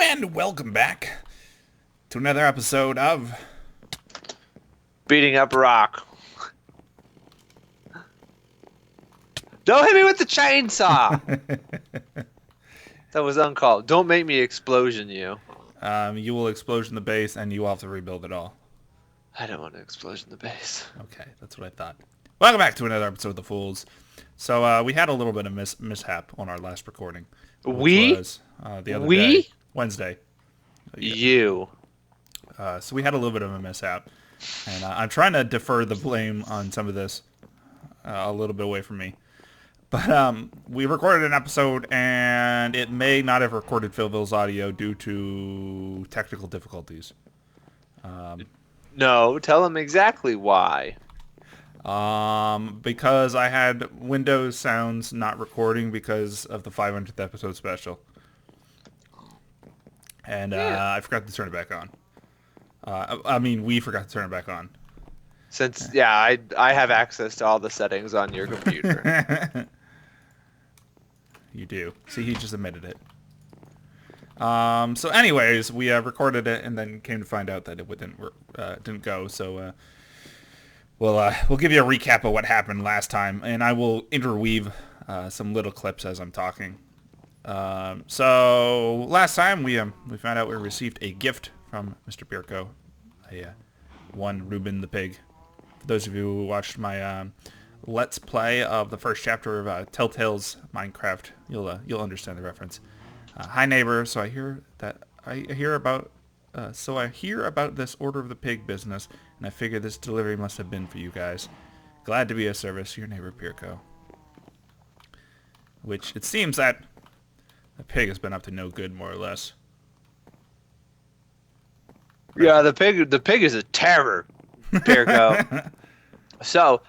And welcome back to another episode of Beating up rock. Don't hit me with the chainsaw! That was uncalled. Don't make me explosion you. You will explosion the base and you will have to rebuild it all. I don't want to explosion the base. Okay, that's what I thought. Welcome back to another episode of The Fools. So we had a little bit of mishap on our last recording. Which was the other day. Wednesday. You. So we had a little bit of a mishap. And I'm trying to defer the blame on some of this a little bit away from me. But we recorded an episode, and it may not have recorded Philville's audio due to technical difficulties. No, tell him exactly why. Because I had Windows sounds not recording because of the 500th episode special. And I forgot to turn it back on. We forgot to turn it back on. Since, I have access to all the settings on your computer. You do. See, he just admitted it. So anyways, we recorded it and then came to find out that it didn't go. So we'll give you a recap of what happened last time, and I will interweave some little clips as I'm talking. So last time we found out we received a gift from Mr. Birko, one Reuben the pig. For those of you who watched my Let's Play of the first chapter of Telltale's Minecraft, you'll understand the reference. Hi neighbor, so I hear about this Order of the Pig business, and I figure this delivery must have been for you guys. Glad to be of service, your neighbor Pirko. Which it seems that the pig has been up to no good, more or less. Yeah, the pig is a terror, Pirko. So,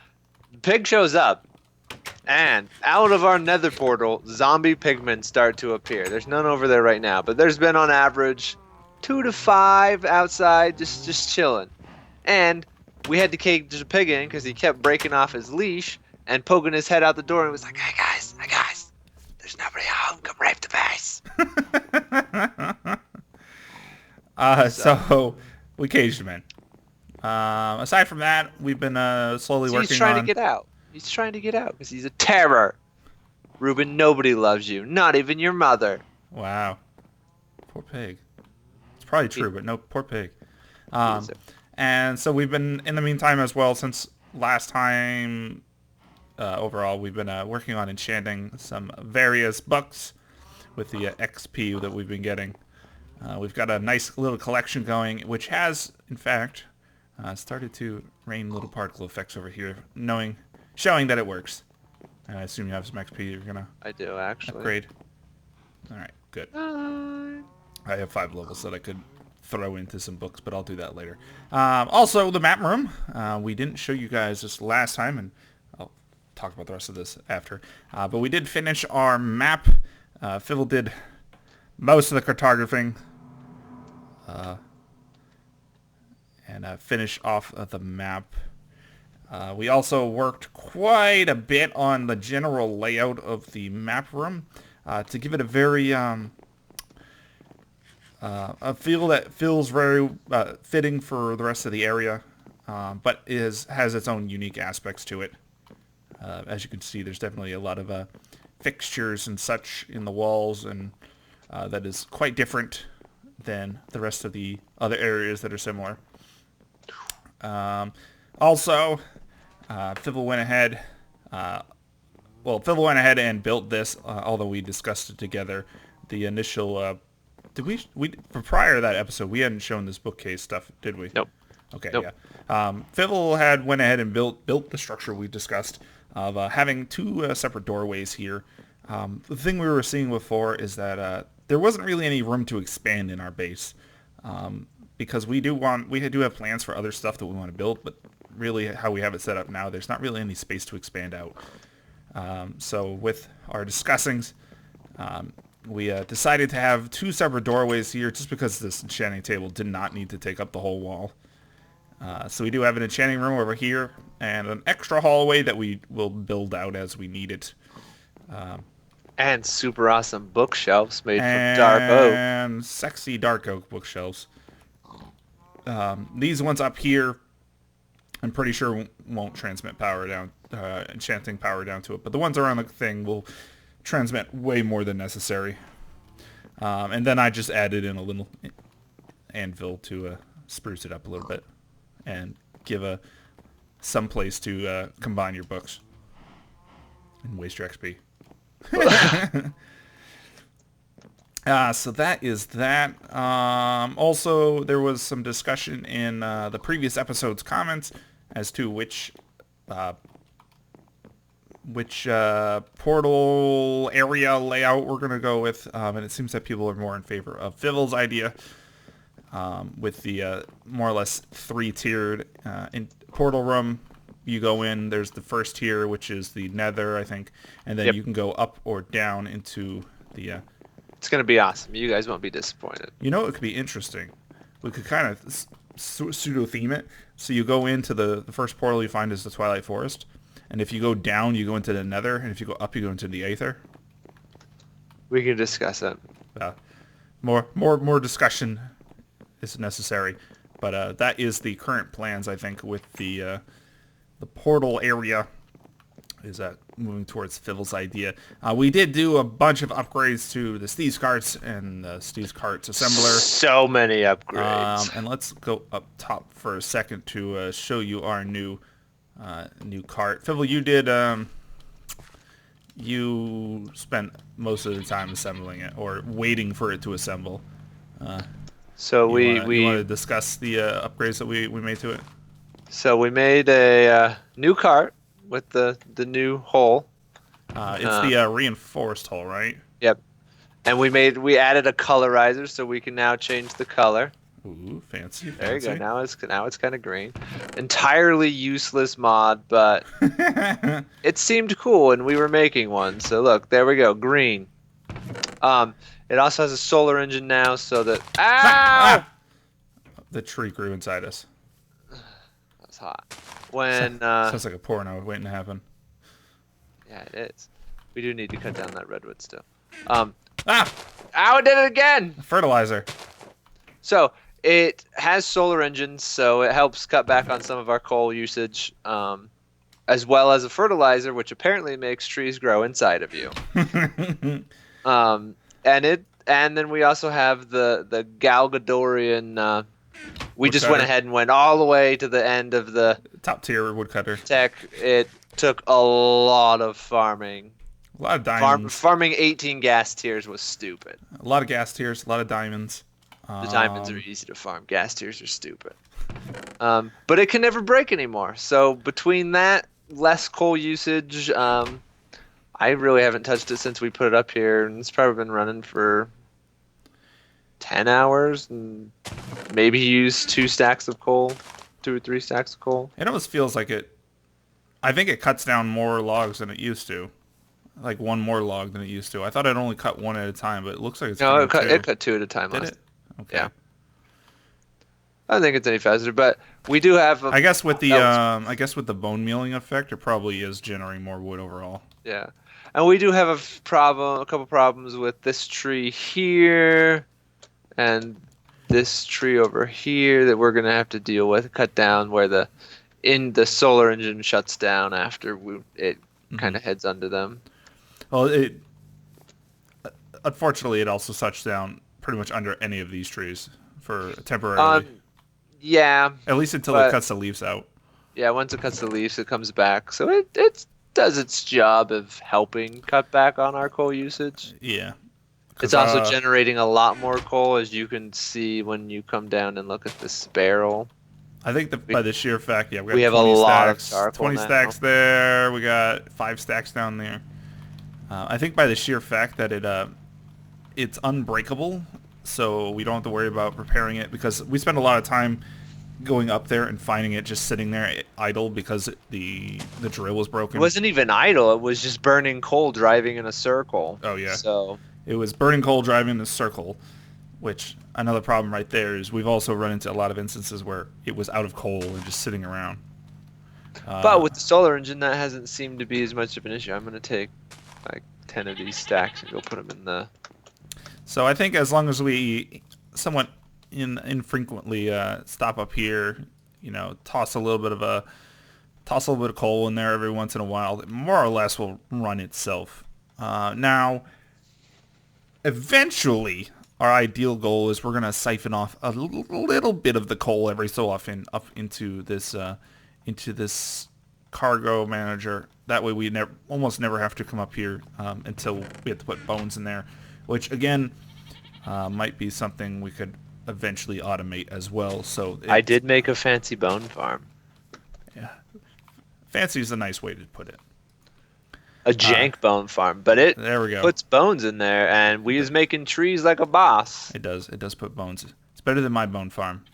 the pig shows up, and out of our nether portal, zombie pigmen start to appear. There's none over there right now, but there's been on average 2 to 5 outside just chilling. And we had to cage the pig in because he kept breaking off his leash and poking his head out the door and was like, hey guys, there's nobody home, come rape the base. So we caged him in. Aside from that, we've been slowly working on... He's trying to get out. He's trying to get out because he's a terror. Reuben, nobody loves you. Not even your mother. Wow. Poor pig. It's probably true, but no, poor pig. And so we've been, in the meantime as well, since last time, overall, we've been working on enchanting some various books with the XP that we've been getting. We've got a nice little collection going, which has, in fact, started to rain little particle effects over here, showing that it works. And I assume you have some XP you're gonna I do, actually. upgrade. Alright, good. I have 5 levels that I could throw into some books, but I'll do that later. Also, the map room. We didn't show you guys this last time, and I'll talk about the rest of this after. But we did finish our map. Phil did most of the cartographing. And finish off the map. We also worked quite a bit on the general layout of the map room to give it a very a feel that feels very fitting for the rest of the area, but has its own unique aspects to it. As you can see, there's definitely a lot of fixtures and such in the walls, and that is quite different than the rest of the other areas that are similar. Also, Fibble went ahead. Fibble went ahead and built this, although we discussed it together. The initial, for prior to that episode, we hadn't shown this bookcase stuff, did we? Nope. Okay, nope. Yeah. Fibble went ahead and built the structure we discussed of having 2 separate doorways here. The thing we were seeing before is that there wasn't really any room to expand in our base. Because we do have plans for other stuff that we want to build, but really how we have it set up now, there's not really any space to expand out. So with our discussings, we decided to have 2 separate doorways here just because this enchanting table did not need to take up the whole wall. So we do have an enchanting room over here and an extra hallway that we will build out as we need it. And super awesome bookshelves made from dark oak. And sexy dark oak bookshelves. These ones up here, I'm pretty sure won't transmit power down, enchanting power down to it. But the ones around the thing will transmit way more than necessary. And then I just added in a little anvil to spruce it up a little bit and give some place to combine your books and waste your XP. So that is that. Also, there was some discussion in the previous episode's comments as to which portal area layout we're going to go with. And it seems that people are more in favor of Fivel's idea with the more or less three-tiered in portal room. You go in, there's the first tier, which is the nether, I think, and then you can go up or down into the... It's going to be awesome. You guys won't be disappointed. You know, it could be interesting. We could kind of pseudo-theme it. So you go into the first portal you find is the Twilight Forest, and if you go down, you go into the nether, and if you go up, you go into the Aether. We can discuss it. More discussion is necessary, but that is the current plans, I think, with the portal area is that moving towards Fivel's idea. We did do a bunch of upgrades to the Steve's Carts and the Steve's Carts Assembler. So many upgrades. And let's go up top for a second to show you our new cart. Fivel, you did... you spent most of the time assembling it, or waiting for it to assemble. So we want to discuss the upgrades that we made to it? So we made a new cart with the new hull. It's the reinforced hull, right? Yep. And we added a colorizer, so we can now change the color. Ooh, fancy. There you go. Now it's kind of green. Entirely useless mod, but it seemed cool, and we were making one. So look, there we go, green. It also has a solar engine now, so that the tree grew inside us. That's hot. When sounds like a porno waiting to happen. Yeah, it is. We do need to cut down that redwood still. Ow! It did it again. Fertilizer. So it has solar engines, so it helps cut back on some of our coal usage, as well as a fertilizer, which apparently makes trees grow inside of you. And then we also have the Galgadorian. We just went ahead and went all the way to the end of the top tier woodcutter tech. It took a lot of farming. A lot of diamonds. Farming 18 gas tiers was stupid. A lot of gas tiers, a lot of diamonds. The diamonds are easy to farm. Gas tiers are stupid. But it can never break anymore. So between that, less coal usage, I really haven't touched it since we put it up here. And it's probably been running for 10 hours and maybe use 2 stacks of coal, 2 or 3 stacks of coal. It almost feels like I think it cuts down more logs than it used to. Like one more log than it used to. I thought it only cut one at a time, but it looks like it's no, it cut 2 at a time. Did it? Okay. Yeah. I don't think it's any faster, but we do have. I guess with the bone mealing effect, it probably is generating more wood overall. Yeah, and we do have a couple problems with this tree here, and this tree over here that we're gonna have to deal with. Cut down where the solar engine shuts down after it kind of heads under them. Well, unfortunately, it also shuts down pretty much under any of these trees for temporarily. Yeah. At least until it cuts the leaves out. Yeah, once it cuts the leaves, it comes back. So it does its job of helping cut back on our coal usage. Yeah. It's also generating a lot more coal, as you can see when you come down and look at this barrel. I think by the sheer fact, yeah, we have a lot of charcoal 20 stacks there. We got 5 stacks down there. I think by the sheer fact that it's unbreakable, so we don't have to worry about repairing it, because we spend a lot of time going up there and finding it just sitting there idle because the drill was broken. It wasn't even idle. It was just burning coal driving in a circle. Oh, yeah. So it was burning coal driving in a circle, which another problem right there is we've also run into a lot of instances where it was out of coal and just sitting around. But with the solar engine, that hasn't seemed to be as much of an issue. I'm going to take like 10 of these stacks and go put them in the... So I think as long as we somewhat infrequently stop up here, toss a little bit of coal in there every once in a while, it more or less will run itself. Now, eventually, our ideal goal is we're going to siphon off a little bit of the coal every so often up into this cargo manager. That way we almost never have to come up here until we have to put bones in there, which again might be something we could eventually automate as well. So I did make a fancy bone farm. Yeah, fancy is a nice way to put it. A jank bone farm, but it there we go. Puts bones in there, and we is making trees like a boss. It does. It does put bones. It's better than my bone farm.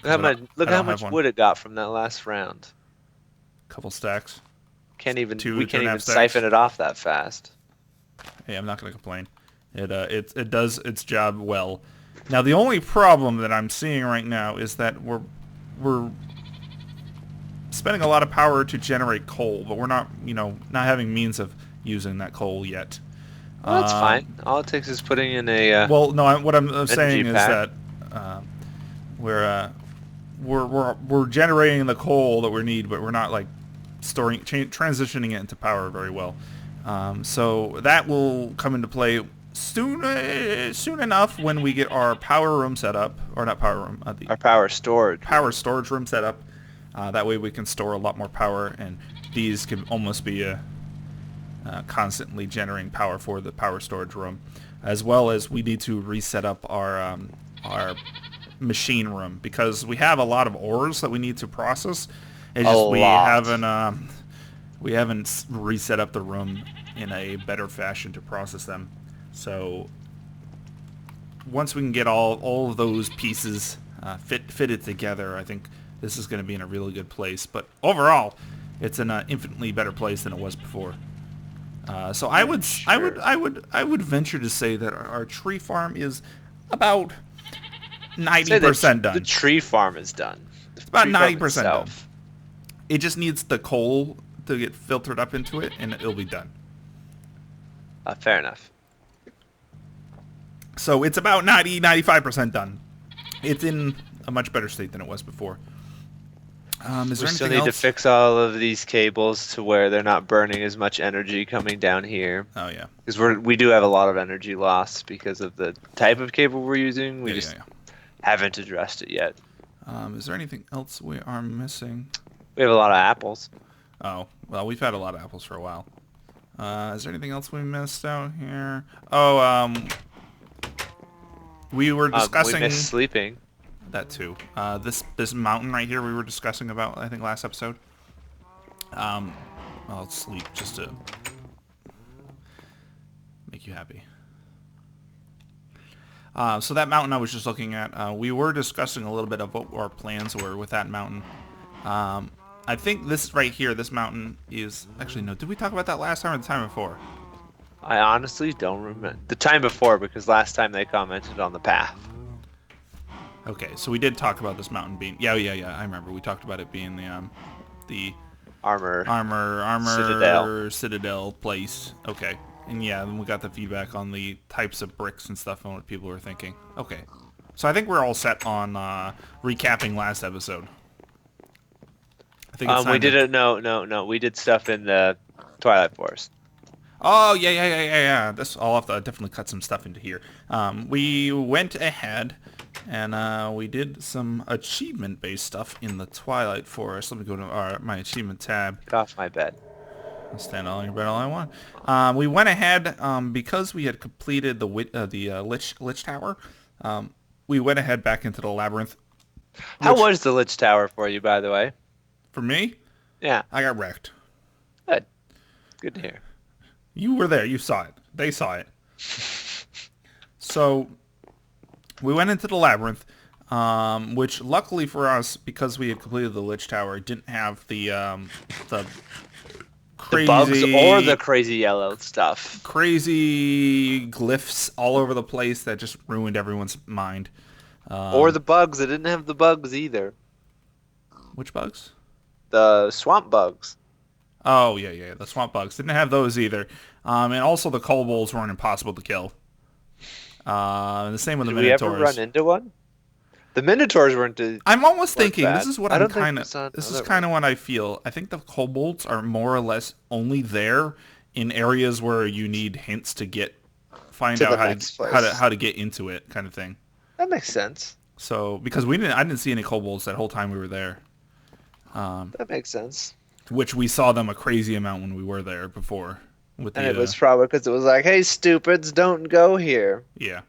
Look how much wood it got from that last round. Couple stacks. We can't even siphon it off that fast. Hey, I'm not gonna complain. It does its job well. Now the only problem that I'm seeing right now is that we're spending a lot of power to generate coal, but we're not having means of using that coal yet. Well, that's fine. All it takes is putting in a well, no. What I'm saying is pack. that we're generating the coal that we need, but we're not like transitioning it into power very well. So that will come into play soon enough when we get our power room set up, or not power room, our power storage room set up. That way we can store a lot more power, and these can almost be constantly generating power for the power storage room, as well as we need to reset up our machine room, because we have a lot of ores that we need to process. It's just we haven't reset up the room in a better fashion to process them. So once we can get all of those pieces fitted together, I think this is going to be in a really good place. But overall, it's in an infinitely better place than it was before. So I would venture to say that our tree farm is about 90% done. The tree farm is done. It's about 90% done. It just needs the coal to get filtered up into it, and it'll be done. Fair enough. So it's about 95% done. It's in a much better state than it was before. We still need to fix all of these cables to where they're not burning as much energy coming down here. Oh, yeah. Because we do have a lot of energy loss because of the type of cable we're using. We haven't addressed it yet. Is there anything else we are missing? We have a lot of apples. Oh, well, we've had a lot of apples for a while. Is there anything else we missed out here? Oh, we were discussing... we missed sleeping. That too. This mountain right here we were discussing about, I think, last episode. I'll sleep just to make you happy. So that mountain I was just looking at, we were discussing a little bit of what our plans were with that mountain. I think this right here, this mountain is... Actually, no. Did we talk about that last time or the time before? I honestly don't remember. The time before, because last time they commented on the path. Okay, so we did talk about this mountain being... Yeah, I remember. We talked about it being the armor citadel place. Okay. And yeah, then we got the feedback on the types of bricks and stuff and what people were thinking. Okay. So I think we're all set on recapping last episode. I think it's we did it. No. We did stuff in the Twilight Forest. Oh, yeah. I'll have to definitely cut some stuff into here. We went ahead and we did some achievement-based stuff in the Twilight Forest. Let me go to my achievement tab. Get off my bed. I'll stand on your bed all I want. We went ahead, because we had completed the Lich Tower, we went ahead back into the labyrinth. How was the Lich Tower for you, by the way? For me? Yeah. I got wrecked. Good to hear. You were there. You saw it. They saw it. So we went into the labyrinth, which luckily for us, because we had completed the Lich Tower, didn't have the crazy... The bugs or the crazy yellow stuff. Crazy glyphs all over the place that just ruined everyone's mind. Or the bugs. It didn't have the bugs either. Which bugs? The swamp bugs. Oh, yeah. The swamp bugs. Didn't have those either. And also the kobolds weren't impossible to kill. And the same with the Did we ever minotaurs. run into one? The Minotaurs I'm almost weren't thinking bad. this is what I I'm don't think kind we of. saw This is another kind of one. what I feel. I think the kobolds are more or less only there in areas where you need hints to find To the out next place. how to get into it, kind of thing. That makes sense. So because I didn't see any kobolds that whole time we were there, That makes sense. which we saw them a crazy amount when we were there before with And it the was probably because it was like, hey, stupids, don't go here. yeah.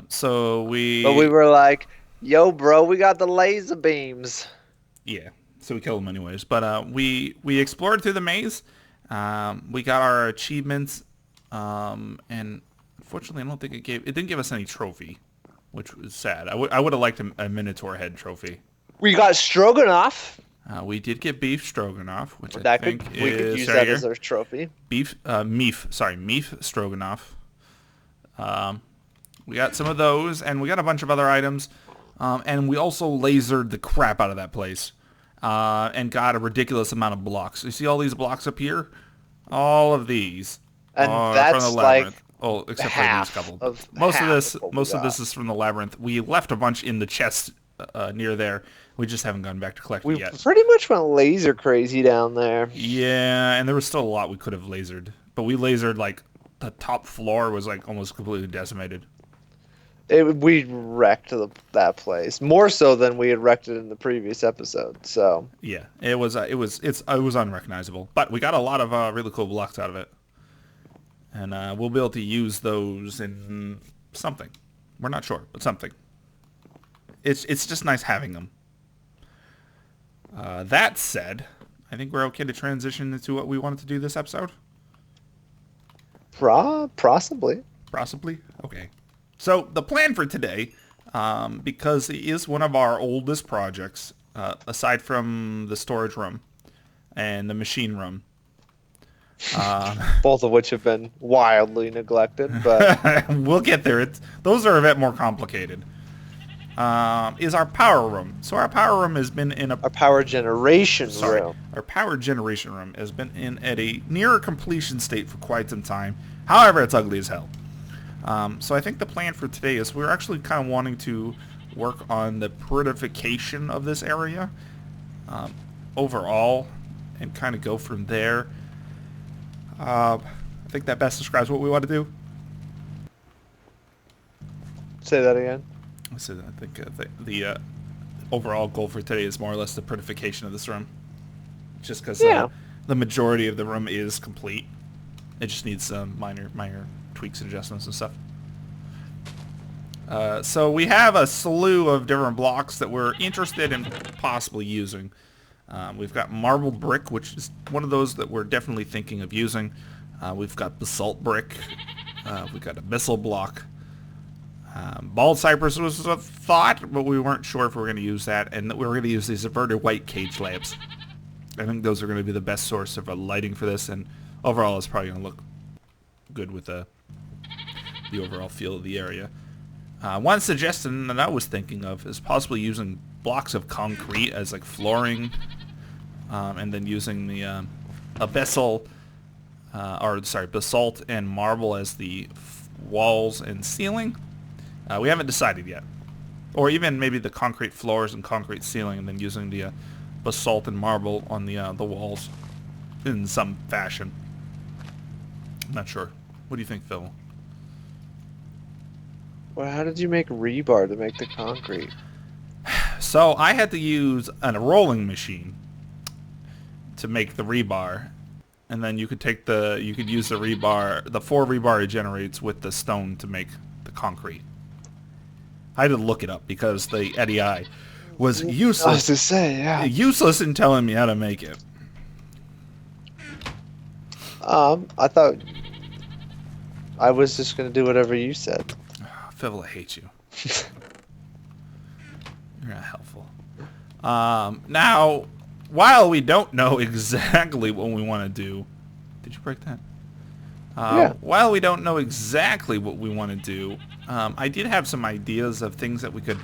So But we we were like, yo, bro, we got the laser beams. yeah. So we killed them anyways. But we explored through the maze. We got our achievements, and unfortunately, I don't think it didn't give us any trophy, which was sad. I would have liked a Minotaur head trophy. We got Stroganoff. We did get beef stroganoff, which I That think we could is use right that here. as our trophy. Meaf stroganoff. We got some of those, and we got a bunch of other items, and we also lasered the crap out of that place, and got a ridiculous amount of blocks. You see all these blocks up here? All of these And are that's from the like labyrinth. Oh, except for these half couple. of Most of half this, of what we most of got. this is from the labyrinth. We left a bunch in the chest near there. We just haven't gone back to collect We it yet. pretty much went laser crazy down there. Yeah, and there was still a lot we could have lasered, but we lasered like the top floor was like almost completely decimated. We wrecked that place more so than we had wrecked it in the previous episode. So Yeah, it was unrecognizable, but we got a lot of really cool blocks out of it, and we'll be able to use those in something. We're not sure, but something. It's just nice having them. That said, I think we're okay to transition into what we wanted to do this episode. possibly. Possibly. Okay. So the plan for today, because it is one of our oldest projects, aside from the storage room and the machine room. Both of which have been wildly neglected, but We'll get there. Those are a bit more complicated. Is our power room. So our power room has been in a... our power generation Sorry. room. Our power generation room has been at a near completion state for quite some time. However, it's ugly as hell. So I think the plan for today is we're actually kind of wanting to work on the purification of this area overall and kind of go from there. I think that best describes what we want to do. Say that again. So I think the overall goal for today is more or less the purification of this room. Just because Yeah. the majority of the room is complete. It just needs some minor tweaks and adjustments and stuff. So we have a slew of different blocks that we're interested in possibly using. We've got marble brick, which is one of those that we're definitely thinking of using. We've got basalt brick. We've got abyssal block. Bald cypress was a thought, but we weren't sure if we were going to use that. And that we were going to use these inverted white cage lamps. I think those are going to be the best source of lighting for this. And overall, it's probably going to look good with the overall feel of the area. One suggestion that I was thinking of is possibly using blocks of concrete as like flooring, and then using the basalt and marble as the walls and ceiling. We haven't decided yet, or even maybe the concrete floors and concrete ceiling, and then using the basalt and marble on the walls in some fashion. I'm not sure. What do you think, Phil? Well, how did you make rebar to make the concrete? So I had to use a rolling machine to make the rebar, and then you could use the rebar, the 4 rebar it generates with the stone to make the concrete. I had to look it up because the EDI was I was useless. to say, yeah. Useless in telling me how to make it. I thought I was just gonna do whatever you said. Phil, I hate you. You're not helpful. Now, while we don't know exactly what we want to do... Did you break that? Yeah. While we don't know exactly what we want to do, I did have some ideas of things that we could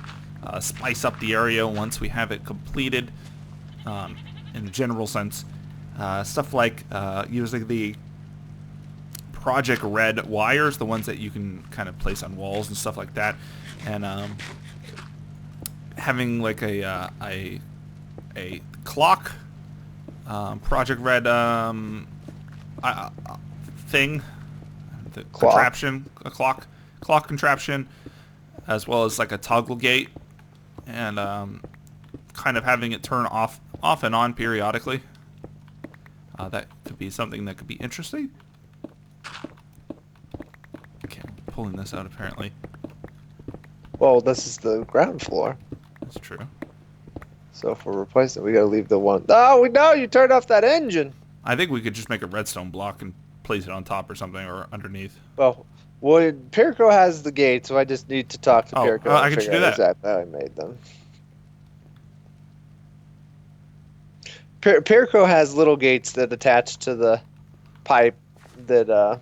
spice up the area once we have it completed, in a general sense. Stuff like using the Project Red wires, the ones that you can kind of place on walls and stuff like that, and having like a clock, Project Red thing, the contraption, a clock contraption, as well as like a toggle gate, and kind of having it turn off and on periodically. That could be something that could be interesting. Okay, pulling this out apparently. Well, this is the ground floor. That's true. So if we're replacing it, we gotta leave the one. Oh, no, you turned off that engine. I think we could just make a redstone block and place it on top or something, or underneath. Well, Pirko has the gate, so I just need to talk to Pirko. I can just do that. Exactly how I made them. Pirko has little gates that attach to the pipe that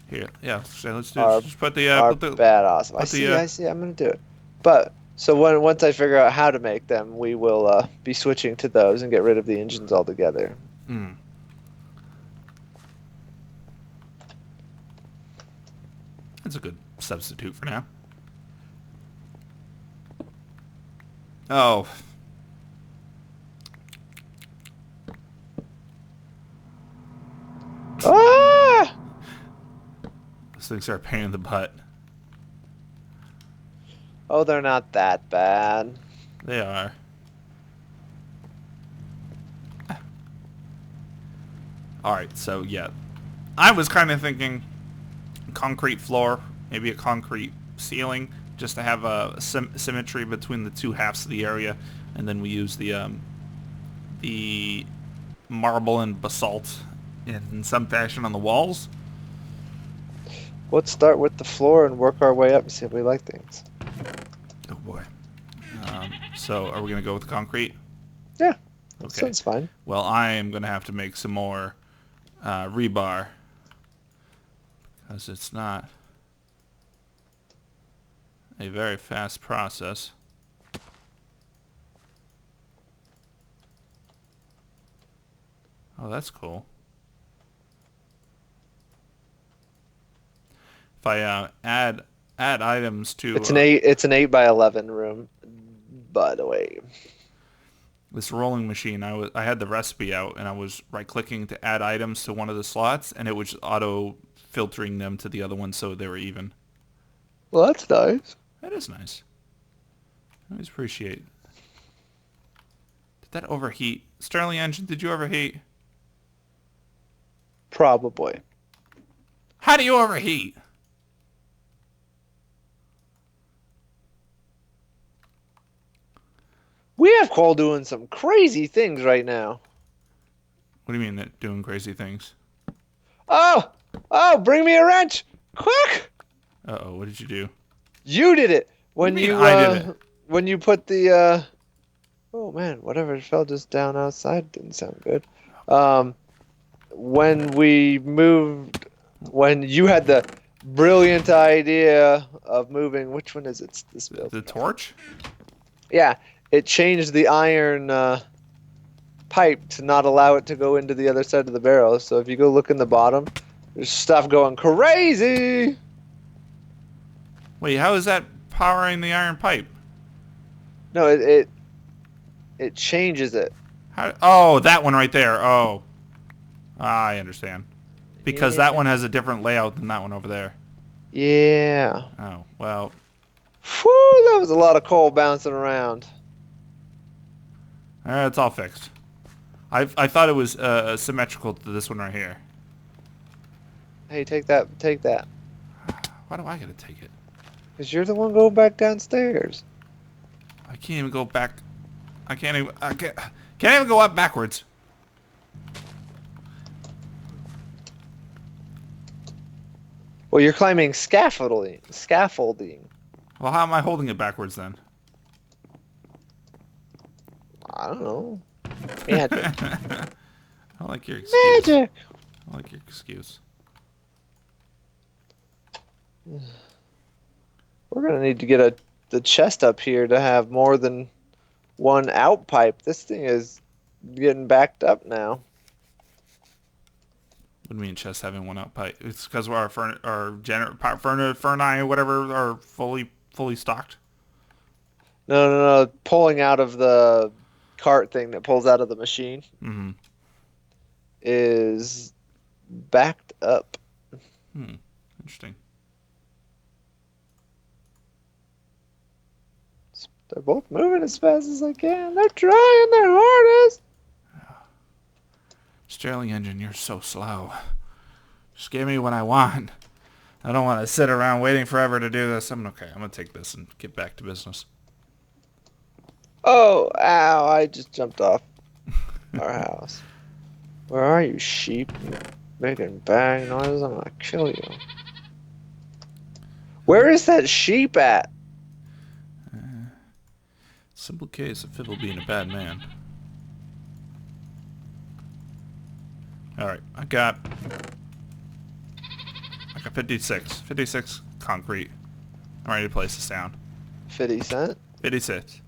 Here, yeah. So let's do. Just put the bad awesome. I see. I'm gonna do it. But so once I figure out how to make them, we will be switching to those and get rid of the engines altogether. Mm. That's a good substitute for now. Oh. Ah! Those things are a pain in the butt. Oh, they're not that bad. They are. Alright, so yeah. I was kind of thinking concrete floor, maybe a concrete ceiling, just to have a symmetry between the two halves of the area, and then we use the marble and basalt in some fashion on the walls. Let's start with the floor and work our way up and see if we like things. Oh boy. So are we going to go with concrete? Yeah. Okay. Sounds fine. Well, I am going to have to make some more rebar, because it's not a very fast process. Oh, that's cool. If I add items to It's an 8 by 11 room, by the way. this rolling machine, I had the recipe out, and I was right-clicking to add items to one of the slots, and it was auto-filtering them to the other one so they were even. Well, that's nice. That is nice. I always appreciate. Did that overheat? Sterling engine, did you overheat? Probably. How do you overheat? We have Cole doing some crazy things right now. What do you mean that doing crazy things? Oh! Oh, bring me a wrench! Quick! Uh-oh, what did you do? You did it! When What do you you mean I did it? When you put the oh man, whatever fell just down outside didn't sound good. When you had the brilliant idea of moving, which one is it? This building. The torch? Yeah, it changed the iron pipe to not allow it to go into the other side of the barrel. So if you go look in the bottom, there's stuff going crazy. Wait, how is that powering the iron pipe? No, it changes it. How? Oh, that one right there. Oh. I understand. Because that one has a different layout than that one over there. Yeah. Oh, well. Whew, that was a lot of coal bouncing around. It's all fixed. I thought it was symmetrical to this one right here. Hey, take that. Take that. Why do I gotta take it? Because you're the one going back downstairs. I can't even go back. I can't even go up backwards. Well, you're climbing scaffolding. Well, how am I holding it backwards then? I don't know. Magic. I don't like your excuse. Magic. I like your excuse. We're gonna need to get the chest up here to have more than one out pipe. This thing is getting backed up now. What do you mean chest having one out pipe? It's because our Ferni, whatever, are fully stocked. No. Pulling out of the cart thing that pulls out of the machine Mm-hmm. is backed up. Interesting. They're both moving as fast as they can. They're trying their hardest. Sterling engine, you're so slow. Just give me what I want. I don't want to sit around waiting forever to do this. I'm okay. I'm going to take this and get back to business. Oh, ow, I just jumped off our house. Where are you, sheep? You making bang noises? I'm gonna kill you. Where is that sheep at? Simple case of Fibble being a bad man. Alright, I got 56. 56 concrete. I'm ready to place this down. 50 cent? 56.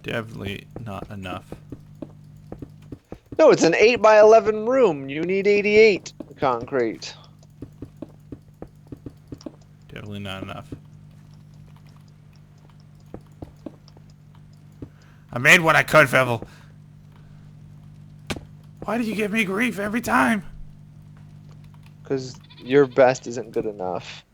Definitely not enough. No, it's an 8 by 11 room. You need 88 concrete. Definitely not enough. I made what I could, Fibble. Why do you give me grief every time? Because your best isn't good enough.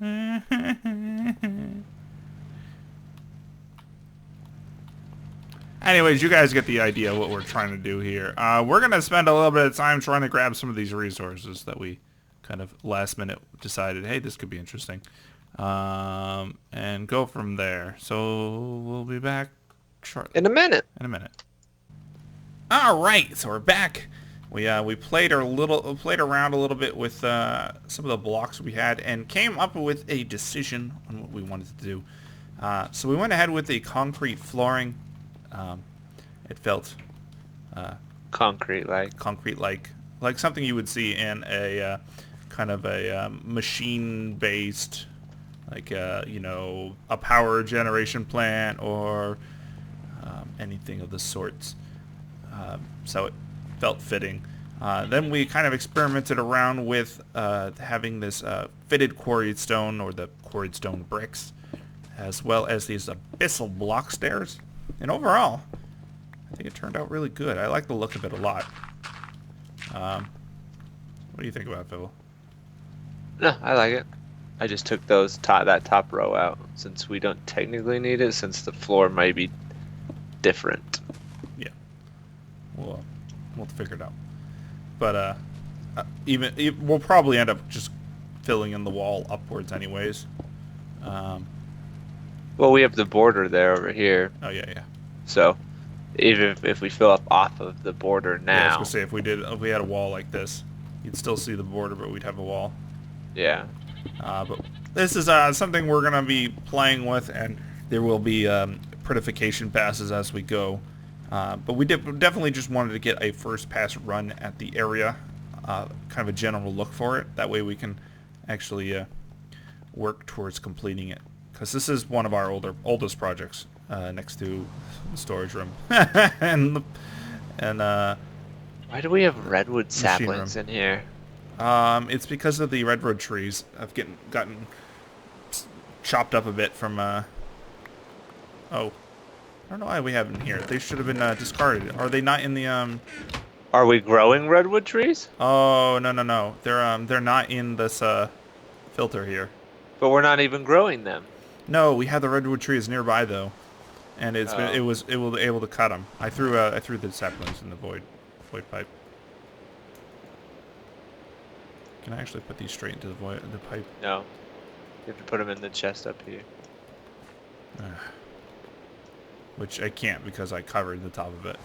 Anyways, you guys get the idea of what we're trying to do here. We're going to spend a little bit of time trying to grab some of these resources that we kind of last minute decided, hey, this could be interesting. And go from there. So we'll be back shortly. In a minute. In a minute. All right, so we're back. We played around a little bit with some of the blocks we had and came up with a decision on what we wanted to do. So we went ahead with the concrete flooring. It felt concrete-like, like something you would see in a kind of a machine-based, like a power generation plant or anything of the sorts. So it felt fitting. Then we kind of experimented around with having this fitted quarried stone or the quarried stone bricks, as well as these abyssal block stairs. And overall, I think it turned out really good. I like the look of it a lot. What do you think about it, Phil? No, I like it. I just took that top row out since we don't technically need it, since the floor might be different. Yeah. We'll figure it out. But we'll probably end up just filling in the wall upwards anyways. Well, we have the border there over here. Oh yeah. So even if we fill up off of the border now. Yeah, I was gonna say if we had a wall like this, you'd still see the border, but we'd have a wall. Yeah. But this is something we're gonna be playing with, and there will be prettification passes as we go. But we definitely just wanted to get a first pass run at the area, kind of a general look for it. That way we can actually work towards completing it. Because this is one of our oldest projects, next to the storage room. and why do we have redwood saplings in here? It's because of the redwood trees. I've gotten chopped up a bit from I don't know why we have them here. They should have been discarded. Are they not in the Are we growing redwood trees? Oh, no. They're not in this filter here. But we're not even growing them. No, we have the redwood trees nearby though, and it was able to cut them. I threw the saplings in the void pipe. Can I actually put these straight into the pipe? No, you have to put them in the chest up here. Which I can't because I covered the top of it.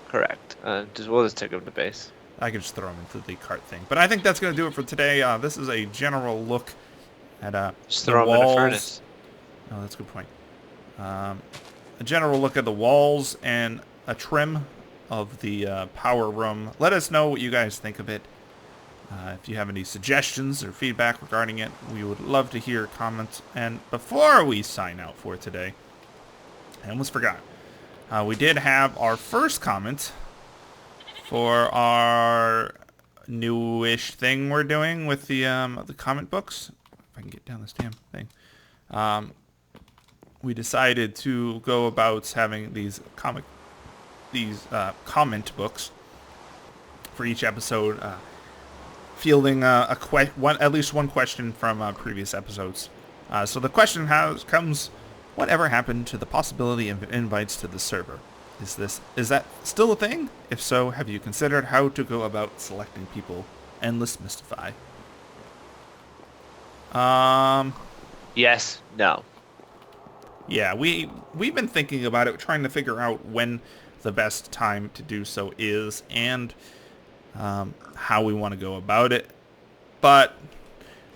Correct. We'll just take them to base. I can just throw them into the cart thing. But I think that's going to do it for today. This is a general look at just the throw them walls. in a furnace. Oh, that's a good point. A general look at the walls and a trim of the power room. Let us know what you guys think of it. If you have any suggestions or feedback regarding it, we would love to hear comments. And before we sign out for today, I almost forgot. We did have our first comment for our newish thing we're doing with the comic books. If I can get down this damn thing. We decided to go about having these comment books for each episode, fielding at least one question from previous episodes. So the question comes: whatever happened to the possibility of invites to the server? Is that still a thing? If so, have you considered how to go about selecting people? Endless Mystify. Yes. No. Yeah, we've been thinking about it, trying to figure out when the best time to do so is, and how we want to go about it. But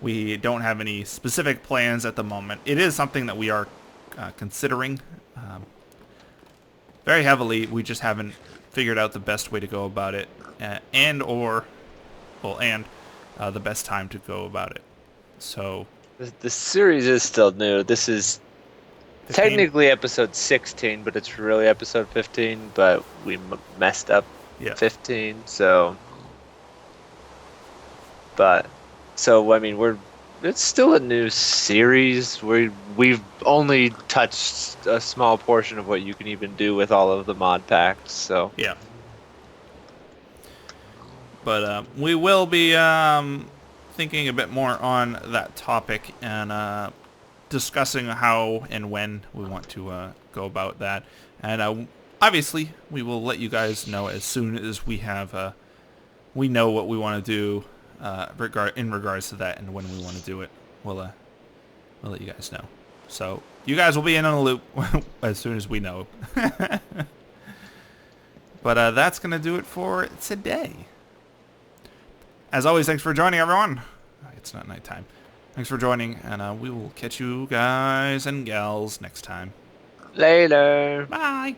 we don't have any specific plans at the moment. It is something that we are considering very heavily. We just haven't figured out the best way to go about it, and the best time to go about it. So The series is still new. This is 15? technically episode 16, but it's really episode 15. But we messed up 15, so. But so I mean, it's still a new series. We've only touched a small portion of what you can even do with all of the mod packs. So yeah. But we will be thinking a bit more on that topic and discussing how and when we want to go about that. And obviously, we will let you guys know as soon as we have we know what we want to do in regards to that and when we want to do it. We'll let you guys know. So you guys will be in on the loop as soon as we know. But that's going to do it for today. As always, thanks for joining, everyone. It's not nighttime. Thanks for joining, and we will catch you guys and gals next time. later. Bye.